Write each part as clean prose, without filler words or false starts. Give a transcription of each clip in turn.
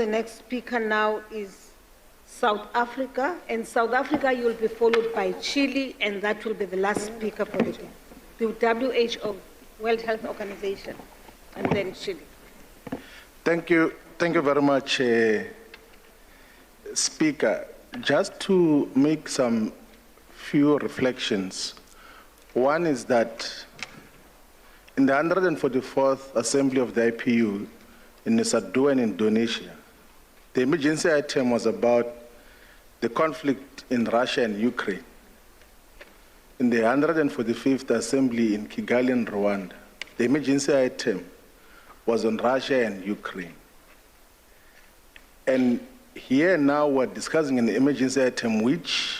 the next speaker now is South Africa, and South Africa you will be followed by Chile, and that will be the last speaker for the day. The WHO, World Health Organization, and then Chile. Thank you very much, Speaker. Just to make some few reflections. One is that in the 144th Assembly of the IPU in Nusa Dua in Indonesia, the emergency item was about the conflict in Russia and Ukraine. In the 145th Assembly in Kigali in Rwanda, the emergency item was on Russia and Ukraine. And here now we're discussing an emergency item which,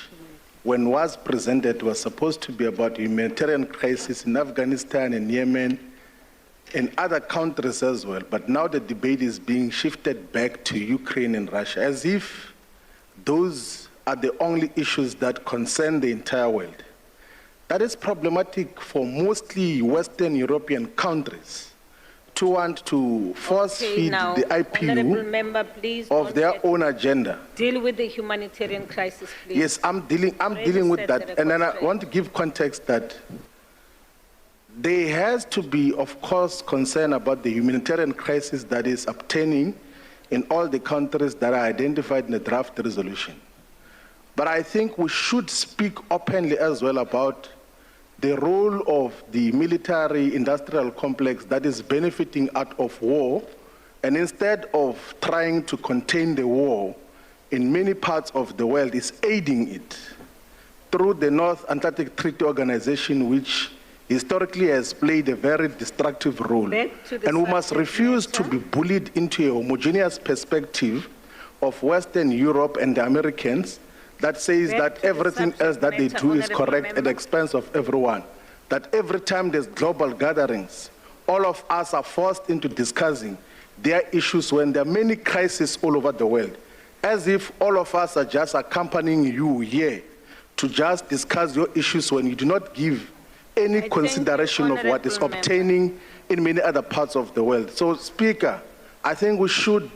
when was presented, was supposed to be about humanitarian crisis in Afghanistan and Yemen and other countries as well. But now the debate is being shifted back to Ukraine and Russia, as if those are the only issues that concern the entire world. That is problematic for mostly Western European countries to want to force-feed the IPU member, please of their own agenda. Deal with the humanitarian crisis, please. Yes, I'm dealing with that. And then I want to give context that there has to be, of course, concern about the humanitarian crisis that is obtaining in all the countries that are identified in the draft resolution. But I think we should speak openly as well about the role of the military-industrial complex that is benefiting out of war, and instead of trying to contain the war in many parts of the world, is aiding it through the North Atlantic Treaty Organization, which historically has played a very destructive role. And we must refuse to be bullied into a homogeneous perspective of Western Europe and the Americans that says that everything else that they do is correct at the expense of everyone. That every time there's global gatherings, all of us are forced into discussing their issues when there are many crises all over the world, as if all of us are just accompanying you here to just discuss your issues when you do not give any consideration of what is obtaining in many other parts of the world. So, Speaker, I think we should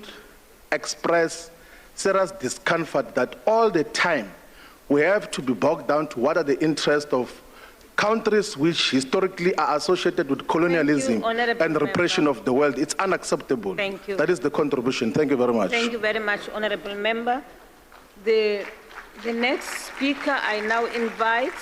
express serious discomfort that all the time we have to be bogged down to what are the interests of countries which historically are associated with colonialism and repression of the world. It's unacceptable. Thank you. That is the contribution. Thank you very much. Thank you very much, Honorable Member. The next speaker I now invite